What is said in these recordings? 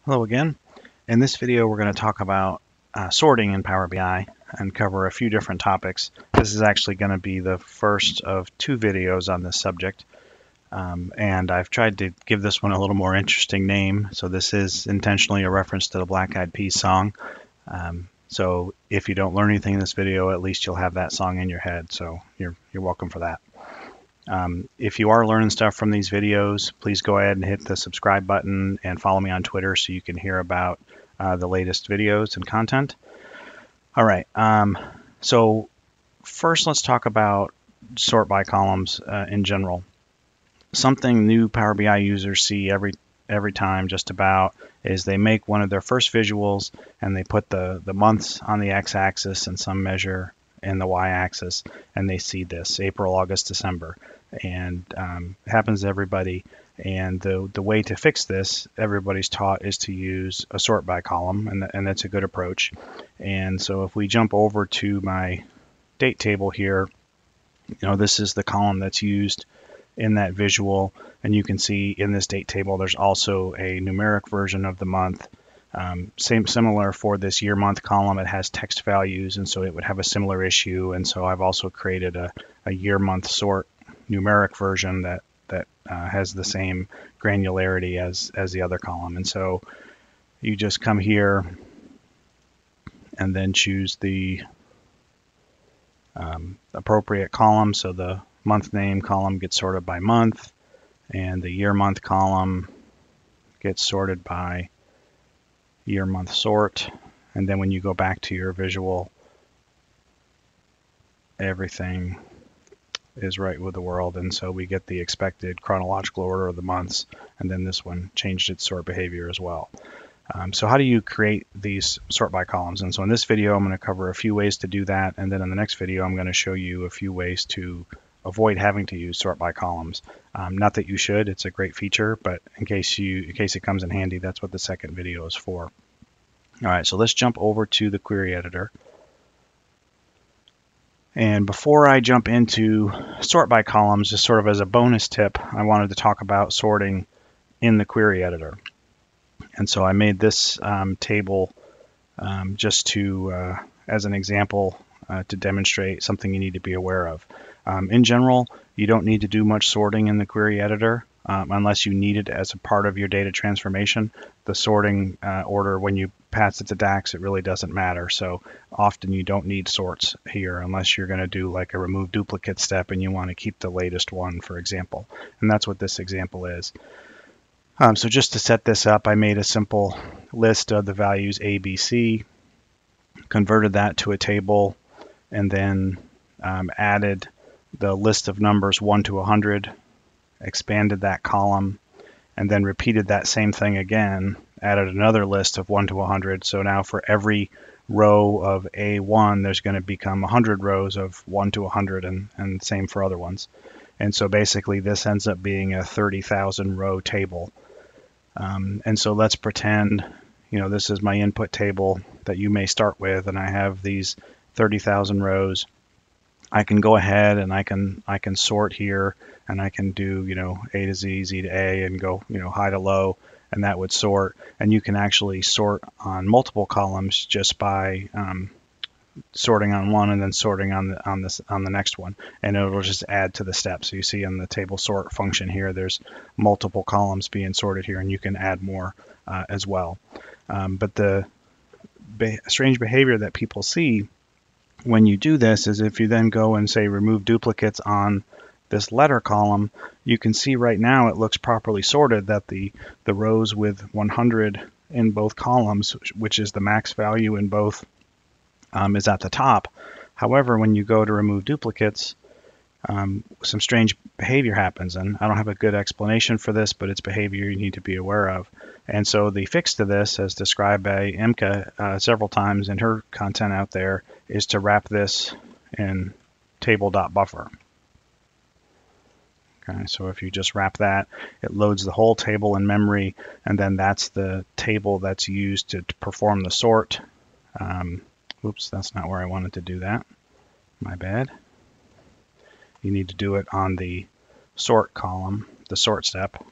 Hello again. In this video, we're going to talk about sorting in Power BI and cover a few different topics. This is actually going to be the first of two videos on this subject, and I've tried to give this one a little more interesting name. So this is intentionally a reference to the Black Eyed Peas song. So if you don't learn anything in this video, at least you'll have that song in your head. So you're welcome for that. If you are learning stuff from these videos, please go ahead and hit the subscribe button and follow me on Twitter so you can hear about the latest videos and content. All right, so first let's talk about sort by columns in general. Something new Power BI users see every time just about is they make one of their first visuals and they put the months on the x-axis and some measure in the y-axis, and they see this April, August, December, and it happens to everybody. And the way to fix this, everybody's taught, is to use a sort by column, and that's a good approach. And so if we jump over to my date table here, this is the column that's used in that visual, and you can see in this date table there's also a numeric version of the month. Similar for this year month column, it has text values, and so it would have a similar issue. And so I've also created a year month sort numeric version that has the same granularity as the other column. And so you just come here and then choose the appropriate column. So the month name column gets sorted by month, and the year month column gets sorted by year month sort. And then when you go back to your visual, everything is right with the world, and so we get the expected chronological order of the months, and then this one changed its sort behavior as well. So how do you create these sort by columns? And so in this video I'm going to cover a few ways to do that, and then in the next video I'm going to show you a few ways to avoid having to use sort by columns. Not that you should, it's a great feature, but in case it comes in handy, that's what the second video is for. All right, so let's jump over to the query editor. And before I jump into sort by columns, just sort of as a bonus tip, I wanted to talk about sorting in the query editor. And so I made this table just to, as an example, to demonstrate something you need to be aware of. In general, you don't need to do much sorting in the query editor unless you need it as a part of your data transformation. The sorting order, when you pass it to DAX, it really doesn't matter. So often you don't need sorts here unless you're going to do like a remove duplicate step and you want to keep the latest one, for example. And that's what this example is. So just to set this up, I made a simple list of the values A, B, C, converted that to a table, and then added the list of numbers 1 to 100, expanded that column, and then repeated that same thing again, added another list of 1 to 100. So now for every row of A1, there's going to become 100 rows of 1 to 100, and same for other ones. And so basically this ends up being a 30,000 row table. And so let's pretend, this is my input table that you may start with, and I have these 30,000 rows. I can go ahead and I can sort here, and I can do A to Z, Z to A, and go high to low, and that would sort. And you can actually sort on multiple columns just by sorting on one and then sorting on the next one, and it'll just add to the steps. So you see in the table sort function here, there's multiple columns being sorted here, and you can add more as well. But the strange behavior that people see when you do this is if you then go and say remove duplicates on this letter column, you can see right now it looks properly sorted, that the rows with 100 in both columns, which is the max value in both, is at the top. However, when you go to remove duplicates, some strange behavior happens, and I don't have a good explanation for this, but it's behavior you need to be aware of. And so the fix to this, as described by Emka several times in her content out there, is to wrap this in table.buffer. Okay, so if you just wrap that, it loads the whole table in memory, and then that's the table that's used to perform the sort. Oops, that's not where I wanted to do that. My bad. You need to do it on the sort column, the sort step.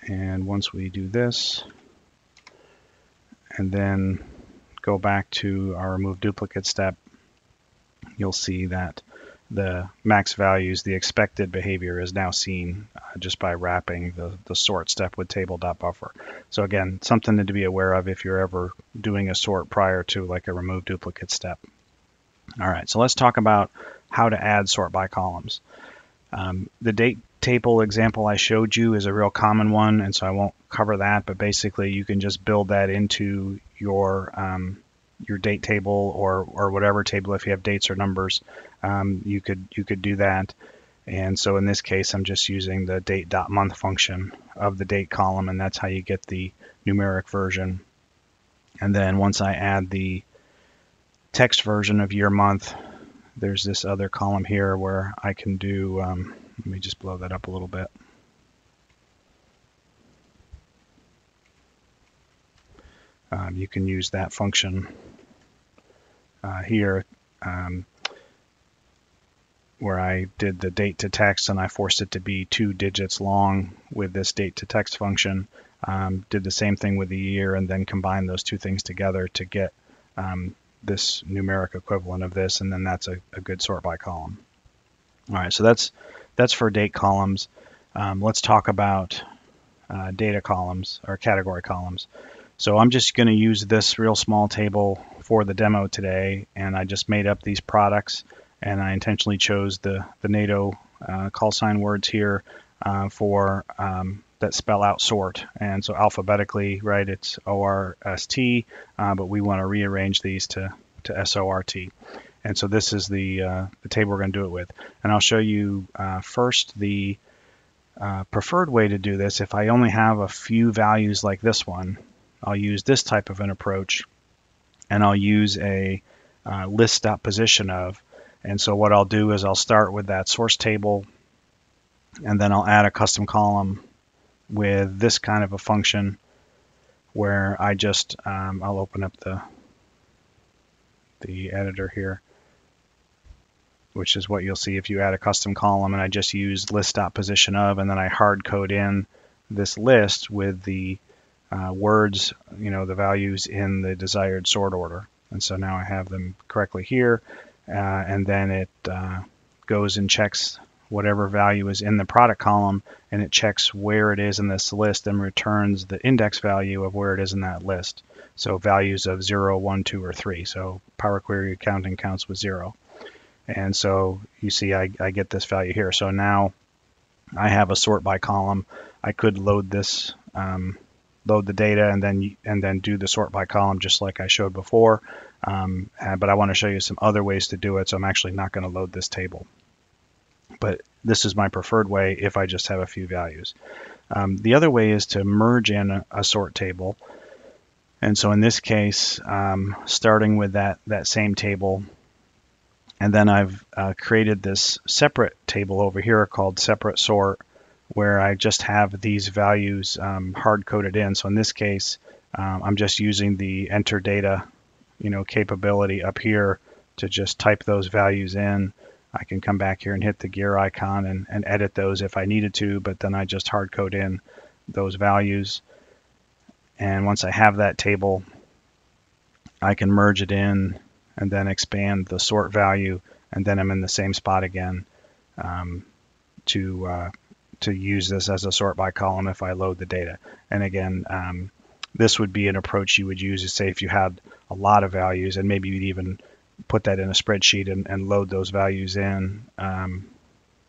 And once we do this, and then go back to our remove duplicate step, you'll see that the max values, the expected behavior is now seen just by wrapping the sort step with table.buffer. So again, something to be aware of if you're ever doing a sort prior to like a remove duplicate step. All right, so let's talk about how to add sort by columns. The date table example I showed you is a real common one, and so I won't cover that, but basically you can just build that into your date table or whatever table. If you have dates or numbers, you could do that. And so in this case, I'm just using the date.month function of the date column, and that's how you get the numeric version. And then once I add the text version of year month, there's this other column here where I can do, let me just blow that up a little bit. You can use that function here where I did the date to text and I forced it to be 2 digits long with this date to text function. Did the same thing with the year and then combined those two things together to get this numeric equivalent of this, and then that's a good sort by column. All right, so that's for date columns. Let's talk about data columns or category columns. So I'm just going to use this real small table for the demo today, and I just made up these products, and I intentionally chose the NATO call sign words here for that spell out sort. And so alphabetically, right, it's ORST, but we want to rearrange these to SORT. And so this is the table we're going to do it with. And I'll show you first the preferred way to do this. If I only have a few values like this one, I'll use this type of an approach, and I'll use a list.position of. And so what I'll do is I'll start with that source table, and then I'll add a custom column with this kind of a function where I just, I'll open up the editor here, which is what you'll see if you add a custom column, and I just use list.position of, and then I hard code in this list with the words, the values in the desired sort order. And so now I have them correctly here, and then it goes and checks whatever value is in the product column, and it checks where it is in this list and returns the index value of where it is in that list. So values of 0, 1, 2, or 3. So Power Query counting counts with 0. And so you see I get this value here. So now I have a sort by column. I could load this, load the data, and then do the sort by column just like I showed before. But I want to show you some other ways to do it, so I'm actually not going to load this table. But this is my preferred way if I just have a few values. The other way is to merge in a sort table. And so in this case, starting with that same table, and then I've created this separate table over here called separate sort, where I just have these values hard-coded in. So in this case, I'm just using the enter data, capability up here to just type those values in. I can come back here and hit the gear icon and edit those if I needed to, but then I just hard-code in those values. And once I have that table, I can merge it in and then expand the sort value, and then I'm in the same spot again to use this as a sort by column if I load the data. And again, this would be an approach you would use to say if you had a lot of values, and maybe you'd even put that in a spreadsheet and load those values in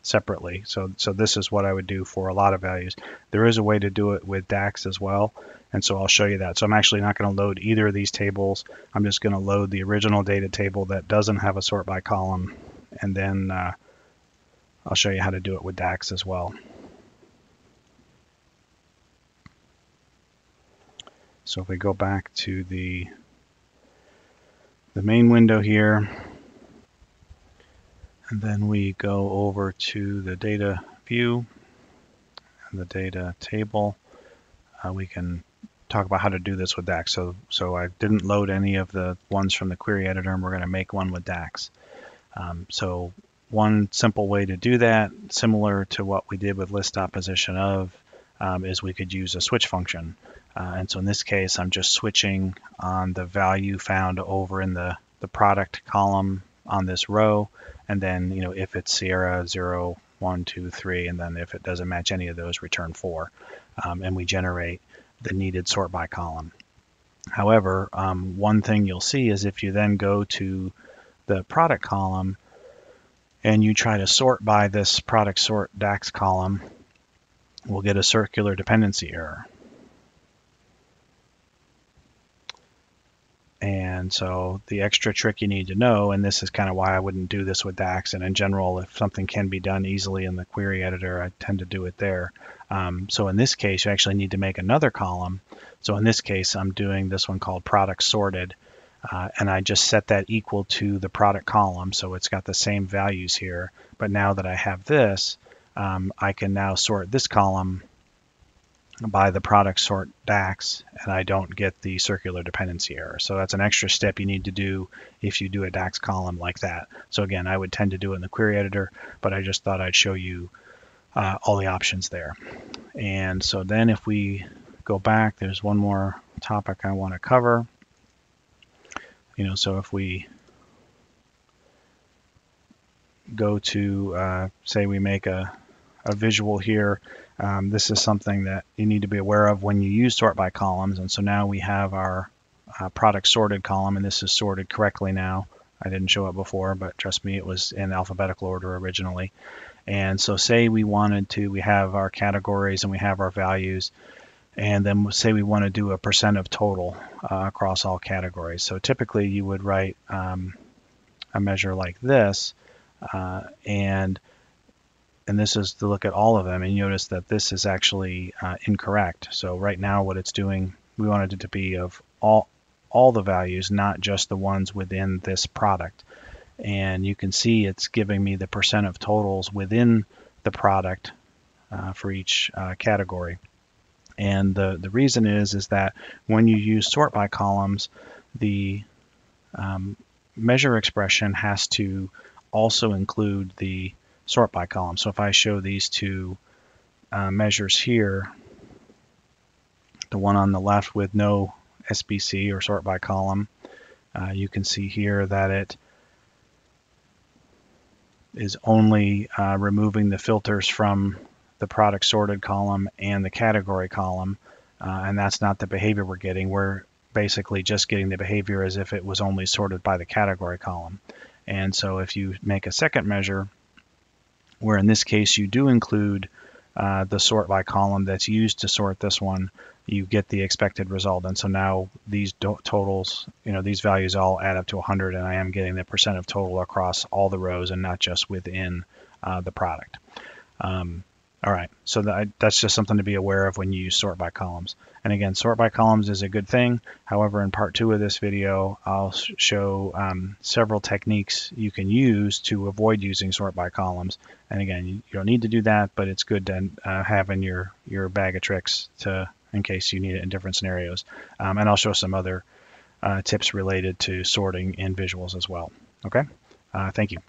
separately. So this is what I would do for a lot of values. There is a way to do it with DAX as well, and so I'll show you that. So I'm actually not going to load either of these tables. I'm just going to load the original data table that doesn't have a sort by column, and then I'll show you how to do it with DAX as well. So if we go back to the main window here, and then we go over to the data view and the data table, we can talk about how to do this with DAX. So I didn't load any of the ones from the query editor, and we're going to make one with DAX. So one simple way to do that, similar to what we did with list.position of, is we could use a switch function. And so in this case, I'm just switching on the value found over in the product column on this row, and then if it's Sierra 0, 1, 2, 3, and then if it doesn't match any of those, return 4, and we generate the needed sort by column. However, one thing you'll see is if you then go to the product column and you try to sort by this product sort DAX column, we'll get a circular dependency error. And so the extra trick you need to know, and this is kind of why I wouldn't do this with DAX, and in general, if something can be done easily in the query editor, I tend to do it there. So in this case, you actually need to make another column. So in this case, I'm doing this one called product sorted, and I just set that equal to the product column, so it's got the same values here. But now that I have this, I can now sort this column by the product sort DAX, and I don't get the circular dependency error. So that's an extra step you need to do if you do a DAX column like that. So again, I would tend to do it in the query editor, but I just thought I'd show you all the options there. And so then if we go back, there's one more topic I want to cover. So if we go to, say we make a visual here, this is something that you need to be aware of when you use sort by columns. And so now we have our product sorted column, and this is sorted correctly now. I didn't show it before, but trust me, it was in alphabetical order originally. And so say we have our categories and we have our values, and then say we want to do a percent of total across all categories. So typically you would write a measure like this, and this is to look at all of them, and you notice that this is actually incorrect. So right now what it's doing, we wanted it to be of all the values, not just the ones within this product. And you can see it's giving me the percent of totals within the product for each category. And the reason is that when you use sort by columns, the measure expression has to also include the sort by column. So if I show these two measures here, the one on the left with no SBC or sort by column, you can see here that it is only removing the filters from the product sorted column and the category column, and that's not the behavior we're getting. We're basically just getting the behavior as if it was only sorted by the category column. And so if you make a second measure, where in this case you do include the sort by column that's used to sort this one, you get the expected result. And so now these totals, these values all add up to 100, and I am getting the percent of total across all the rows and not just within the product. All right, so that's just something to be aware of when you use sort by columns. And again, sort by columns is a good thing. However, in part 2 of this video, I'll show several techniques you can use to avoid using sort by columns. And again, you don't need to do that, but it's good to have in your bag of tricks in case you need it in different scenarios. And I'll show some other tips related to sorting in visuals as well. Okay, thank you.